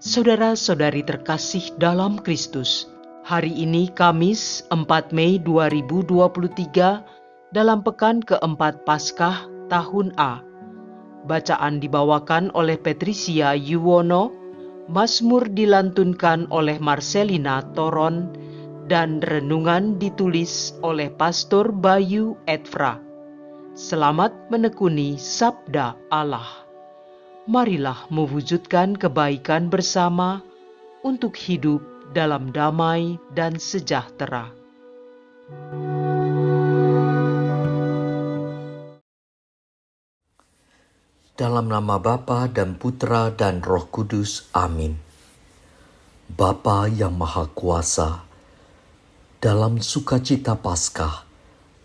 Saudara-saudari terkasih dalam Kristus, hari ini Kamis 4 Mei 2023 dalam pekan keempat Paskah tahun A. Bacaan dibawakan oleh Patricia Yuwono, Mazmur dilantunkan oleh Marcelina Toron, dan renungan ditulis oleh Pastor Bayu Edfra. Selamat menekuni Sabda Allah. Marilah mewujudkan kebaikan bersama untuk hidup dalam damai dan sejahtera. Dalam nama Bapa dan Putra dan Roh Kudus. Amin. Bapa yang Maha Kuasa, dalam sukacita Paskah,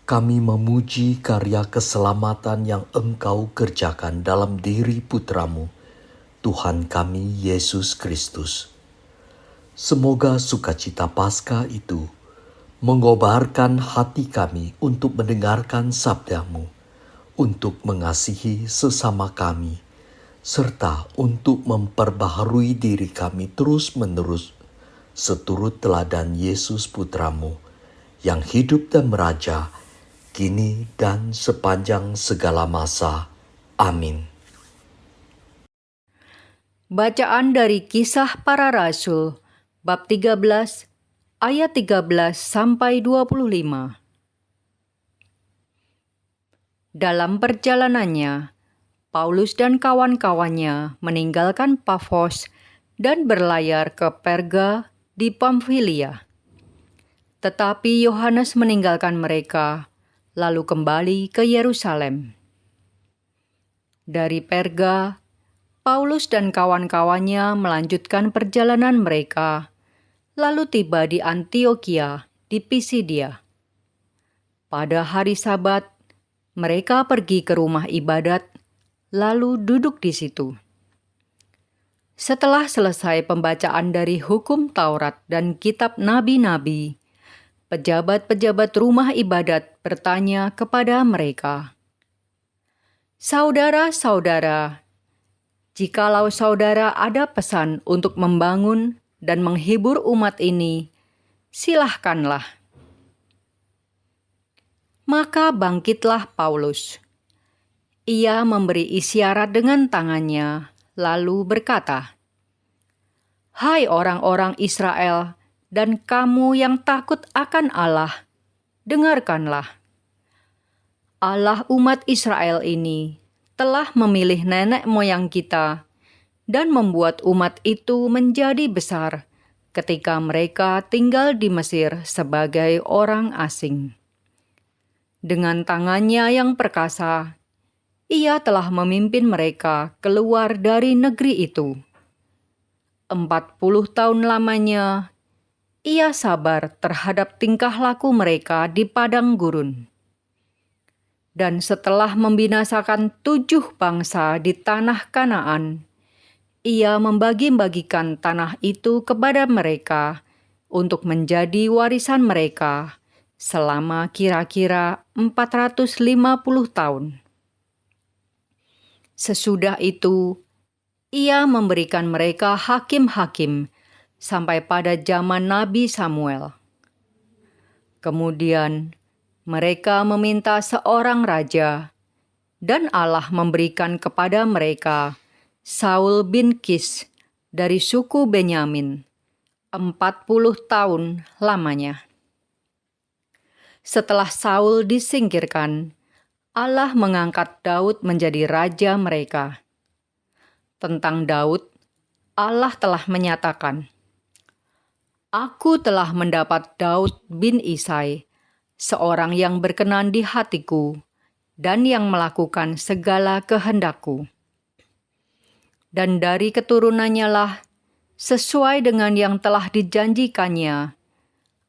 kami memuji karya keselamatan yang Engkau kerjakan dalam diri Putramu, Tuhan kami Yesus Kristus. Semoga sukacita Paskah itu mengobarkan hati kami untuk mendengarkan sabda-Mu, untuk mengasihi sesama kami, serta untuk memperbaharui diri kami terus-menerus seturut teladan Yesus Putramu, yang hidup dan meraja kini dan sepanjang segala masa. Amin. Bacaan dari Kisah Para Rasul, bab 13, ayat 13 sampai 25. Dalam perjalanannya, Paulus dan kawan-kawannya meninggalkan Pafos dan berlayar ke Perga di Pamfilia. Tetapi Yohanes meninggalkan mereka, lalu kembali ke Yerusalem. Dari Perga, Paulus dan kawan-kawannya melanjutkan perjalanan mereka, lalu tiba di Antiokhia di Pisidia. Pada hari Sabat, mereka pergi ke rumah ibadat, lalu duduk di situ. Setelah selesai pembacaan dari hukum Taurat dan kitab nabi-nabi, pejabat-pejabat rumah ibadat bertanya kepada mereka, "Saudara-saudara, jikalau saudara ada pesan untuk membangun dan menghibur umat ini, silahkanlah." Maka bangkitlah Paulus. Ia memberi isyarat dengan tangannya, lalu berkata, "Hai orang-orang Israel dan kamu yang takut akan Allah, dengarkanlah. Allah umat Israel ini telah memilih nenek moyang kita dan membuat umat itu menjadi besar ketika mereka tinggal di Mesir sebagai orang asing. Dengan tangannya yang perkasa, Ia telah memimpin mereka keluar dari negeri itu. 40 tahun lamanya, Ia sabar terhadap tingkah laku mereka di padang gurun. Dan setelah membinasakan 7 bangsa di tanah Kanaan, Ia membagi-bagikan tanah itu kepada mereka untuk menjadi warisan mereka selama kira-kira 450 tahun. Sesudah itu, Ia memberikan mereka hakim-hakim sampai pada zaman Nabi Samuel. Kemudian mereka meminta seorang raja, dan Allah memberikan kepada mereka Saul bin Kis dari suku Benyamin, 40 tahun lamanya. Setelah Saul disingkirkan, Allah mengangkat Daud menjadi raja mereka. Tentang Daud, Allah telah menyatakan, "Aku telah mendapat Daud bin Isai, seorang yang berkenan di hatiku dan yang melakukan segala kehendakku. Dan dari keturunannya lah, sesuai dengan yang telah dijanjikannya,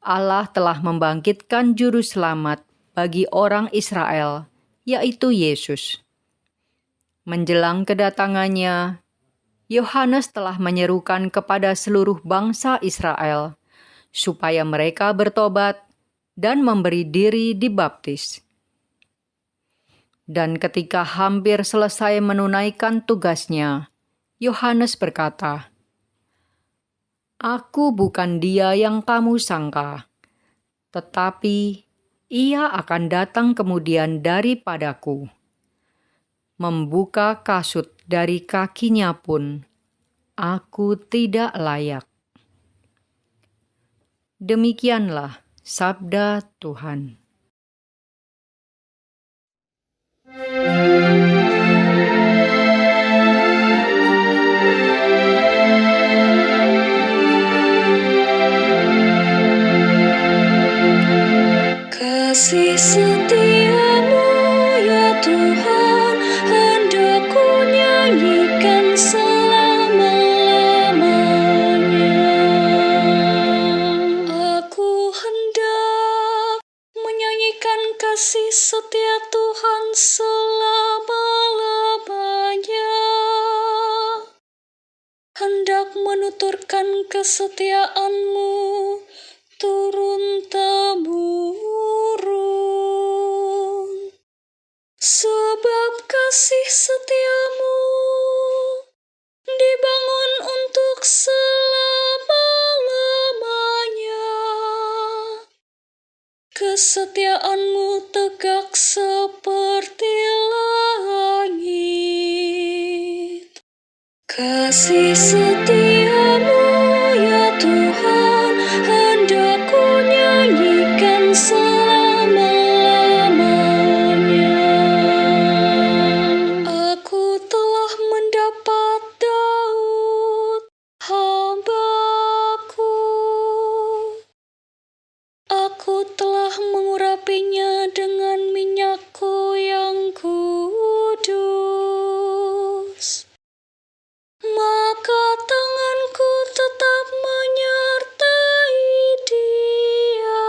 Allah telah membangkitkan juru selamat bagi orang Israel, yaitu Yesus. Menjelang kedatangannya, Yohanes telah menyerukan kepada seluruh bangsa Israel supaya mereka bertobat dan memberi diri dibaptis. Dan ketika hampir selesai menunaikan tugasnya, Yohanes berkata, Aku bukan dia yang kamu sangka, tetapi ia akan datang kemudian daripadaku. Membuka kasut dari kakinya pun aku tidak layak. Demikianlah sabda Tuhan. Kasih setiamu ya Tuhan, hendak ku nyanyikan selama-lamanya. Aku hendak menyanyikan kasih setia Tuhan selama-lamanya. Hendak menuturkan kesetiaanmu turun-temurun. Sebab kasih setiamu dibangun untuk selama-lamanya. Kesetiaanmu tegak seperti langit. Kasih setiamu ya Tuhan, hendak ku nyanyikan selama-lamanya. Aku telah mendapat Daud, hamba-Ku. Aku telah mengurapinya dengan minyak-Ku yang kudus. Maka tanganku tetap menyertai dia,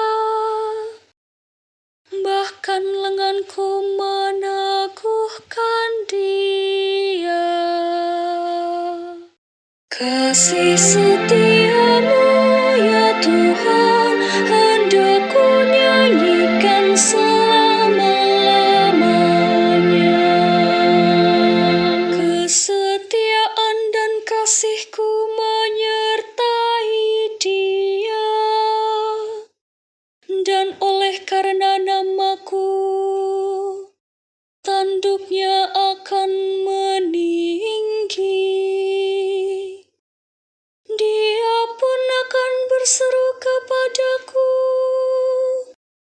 bahkan lenganku meneguhkan dia. Kasih setiamu ya Tuhan, hendak ku nyanyikan selama-lamanya. Kesetiaan dan kasih-Ku menyertai dia, dan oleh karena nama-Ku, tanduknya akan meninggi. Dia pun akan berseru kepadaku,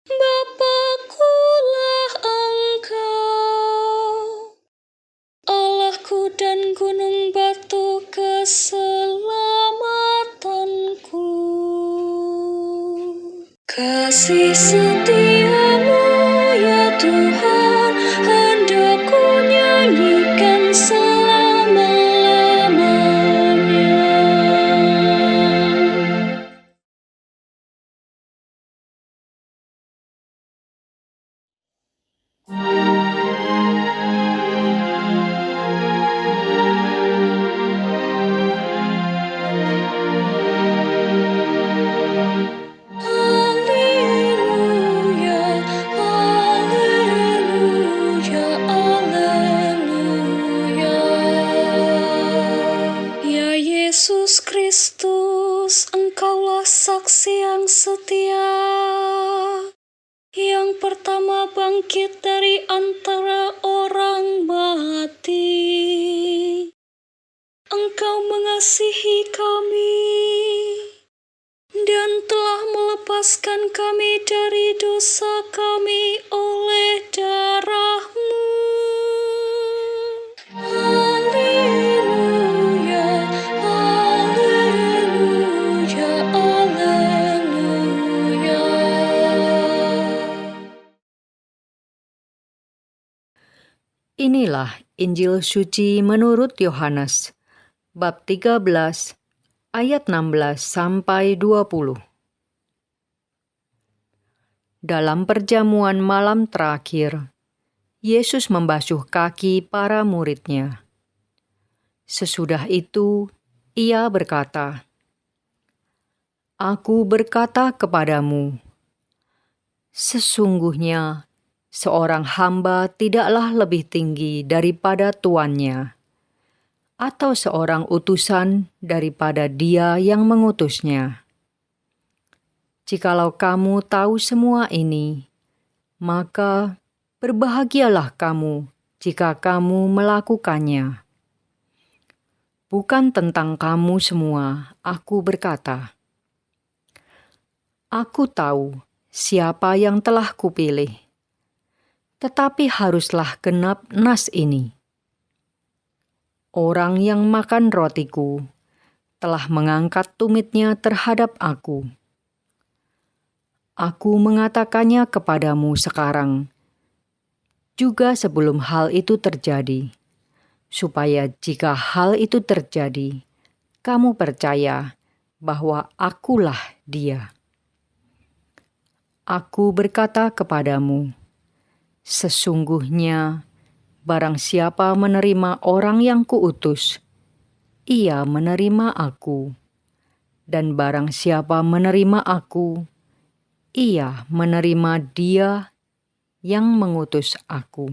Bapa-Kulah Engkau, Allahku dan gunung batu keselamatanku. Kasih setiamu ya Tuhan, hendak ku nyanyikan selama-lamanya. Haleluya, haleluya, haleluya. Ya Yesus Kristus, Engkaulah saksi yang setia, yang pertama bangkit dari antara orang mati. Engkau mengasihi kami dan telah melepaskan kami dari dosa kami oleh darah-Mu. Haleluya, haleluya, haleluya. Inilah Injil suci menurut Yohanes, bab 13, ayat 16 sampai 20. Dalam perjamuan malam terakhir, Yesus membasuh kaki para murid-Nya. Sesudah itu, Ia berkata, "Aku berkata kepadamu, sesungguhnya seorang hamba tidaklah lebih tinggi daripada tuannya, atau seorang utusan daripada Dia yang mengutusnya. Jikalau kamu tahu semua ini, maka berbahagialah kamu jika kamu melakukannya. Bukan tentang kamu semua, aku berkata. Aku tahu siapa yang telah kupilih, tetapi haruslah genap nas ini. Orang yang makan rotiku telah mengangkat tumitnya terhadap aku. Aku mengatakannya kepadamu sekarang, juga sebelum hal itu terjadi, supaya jika hal itu terjadi, kamu percaya bahwa akulah Dia. Aku berkata kepadamu, sesungguhnya barang siapa menerima orang yang kuutus, ia menerima aku, dan barang siapa menerima aku, ia menerima Dia yang mengutus aku.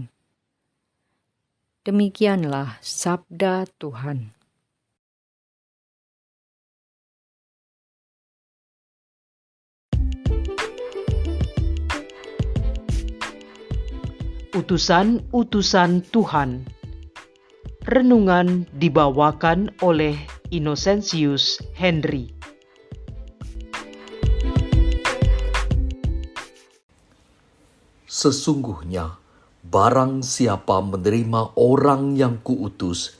Demikianlah sabda Tuhan. Utusan-utusan Tuhan. Renungan dibawakan oleh Innocentius Henry. Sesungguhnya, barang siapa menerima orang yang kuutus,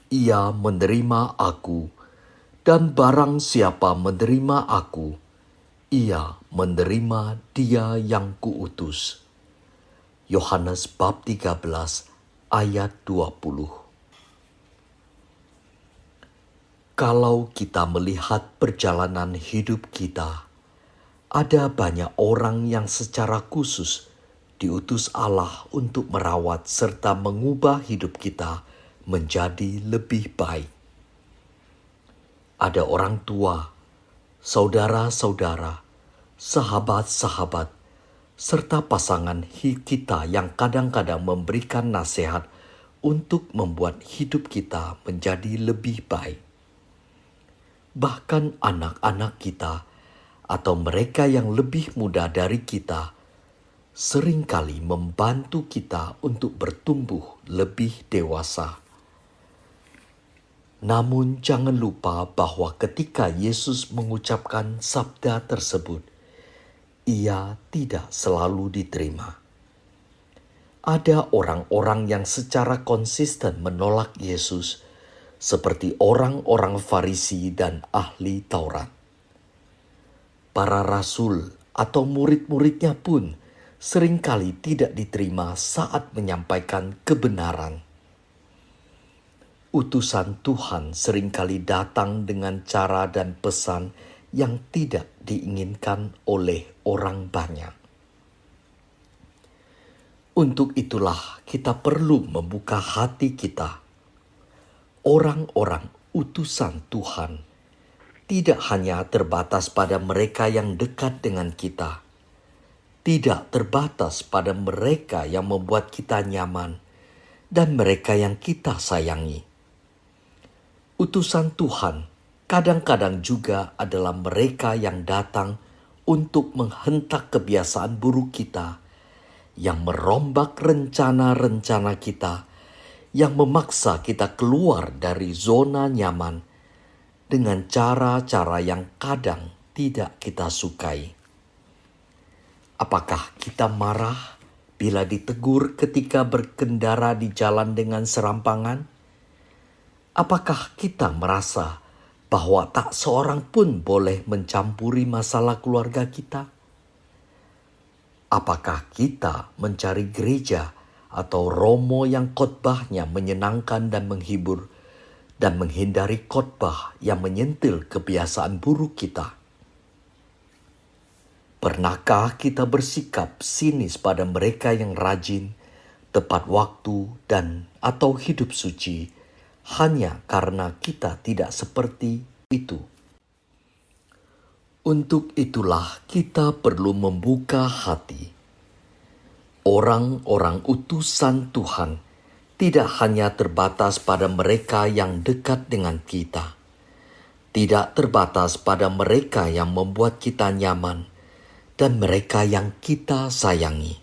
ia menerima aku, dan barang siapa menerima aku, ia menerima Dia yang kuutus. Yohanes bab 13 ayat 20. Kalau kita melihat perjalanan hidup kita, ada banyak orang yang secara khusus diutus Allah untuk merawat serta mengubah hidup kita menjadi lebih baik. Ada orang tua, saudara-saudara, sahabat-sahabat, serta pasangan kita yang kadang-kadang memberikan nasihat untuk membuat hidup kita menjadi lebih baik. Bahkan anak-anak kita atau mereka yang lebih muda dari kita seringkali membantu kita untuk bertumbuh lebih dewasa. Namun jangan lupa bahwa ketika Yesus mengucapkan sabda tersebut, ia tidak selalu diterima. Ada orang-orang yang secara konsisten menolak Yesus, seperti orang-orang Farisi dan ahli Taurat. Para rasul atau murid-muridnya pun seringkali tidak diterima saat menyampaikan kebenaran. Utusan Tuhan seringkali datang dengan cara dan pesan yang tidak diinginkan oleh orang banyak. Untuk itulah kita perlu membuka hati kita. Orang-orang utusan Tuhan tidak hanya terbatas pada mereka yang dekat dengan kita, tidak terbatas pada mereka yang membuat kita nyaman dan mereka yang kita sayangi. Utusan Tuhan kadang-kadang juga adalah mereka yang datang untuk menghentak kebiasaan buruk kita, yang merombak rencana-rencana kita, yang memaksa kita keluar dari zona nyaman dengan cara-cara yang kadang tidak kita sukai. Apakah kita marah bila ditegur ketika berkendara di jalan dengan serampangan? Apakah kita merasa bahwa tak seorang pun boleh mencampuri masalah keluarga kita? Apakah kita mencari gereja atau romo yang khotbahnya menyenangkan dan menghibur, dan menghindari khotbah yang menyentil kebiasaan buruk kita? Pernahkah kita bersikap sinis pada mereka yang rajin, tepat waktu, dan atau hidup suci hanya karena kita tidak seperti itu? Untuk itulah kita perlu membuka hati. Orang-orang utusan Tuhan tidak hanya terbatas pada mereka yang dekat dengan kita, tidak terbatas pada mereka yang membuat kita nyaman, dan mereka yang kita sayangi.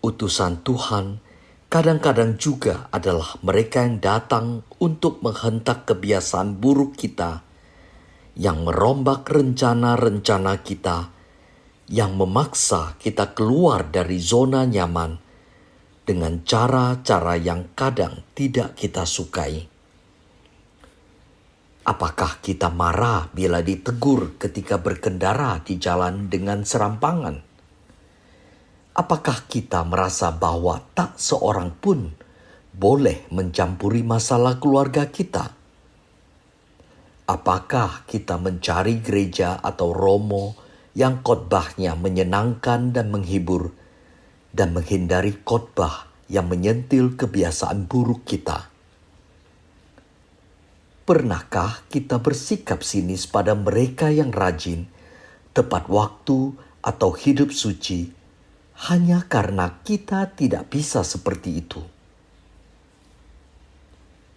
Utusan Tuhan kadang-kadang juga adalah mereka yang datang untuk menghentak kebiasaan buruk kita, yang merombak rencana-rencana kita, yang memaksa kita keluar dari zona nyaman dengan cara-cara yang kadang tidak kita sukai. Apakah kita marah bila ditegur ketika berkendara di jalan dengan serampangan? Apakah kita merasa bahwa tak seorang pun boleh mencampuri masalah keluarga kita? Apakah kita mencari gereja atau romo yang khotbahnya menyenangkan dan menghibur, dan menghindari khotbah yang menyentil kebiasaan buruk kita? Pernahkah kita bersikap sinis pada mereka yang rajin, tepat waktu, atau hidup suci, hanya karena kita tidak bisa seperti itu?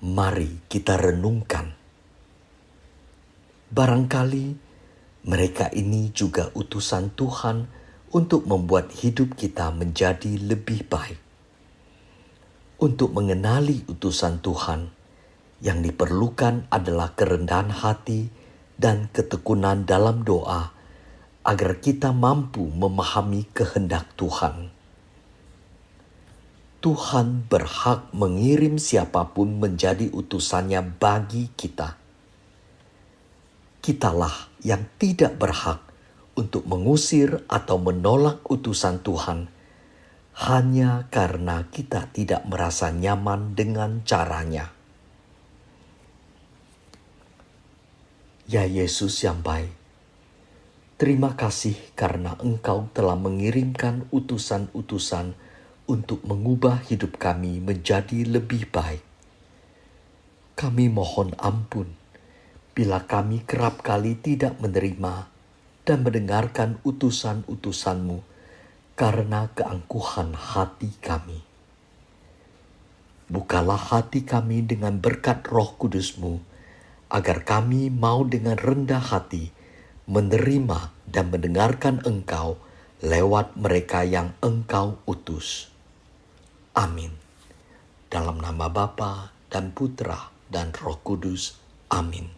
Mari kita renungkan. Barangkali mereka ini juga utusan Tuhan untuk membuat hidup kita menjadi lebih baik. Untuk mengenali utusan Tuhan, yang diperlukan adalah kerendahan hati dan ketekunan dalam doa agar kita mampu memahami kehendak Tuhan. Tuhan berhak mengirim siapapun menjadi utusannya bagi kita. Kitalah yang tidak berhak untuk mengusir atau menolak utusan Tuhan hanya karena kita tidak merasa nyaman dengan caranya. Ya Yesus yang baik, terima kasih karena Engkau telah mengirimkan utusan-utusan untuk mengubah hidup kami menjadi lebih baik. Kami mohon ampun bila kami kerap kali tidak menerima dan mendengarkan utusan-utusan-Mu karena keangkuhan hati kami. Bukalah hati kami dengan berkat Roh Kudus-Mu, agar kami mau dengan rendah hati menerima dan mendengarkan Engkau lewat mereka yang Engkau utus. Amin. Dalam nama Bapa dan Putra dan Roh Kudus. Amin.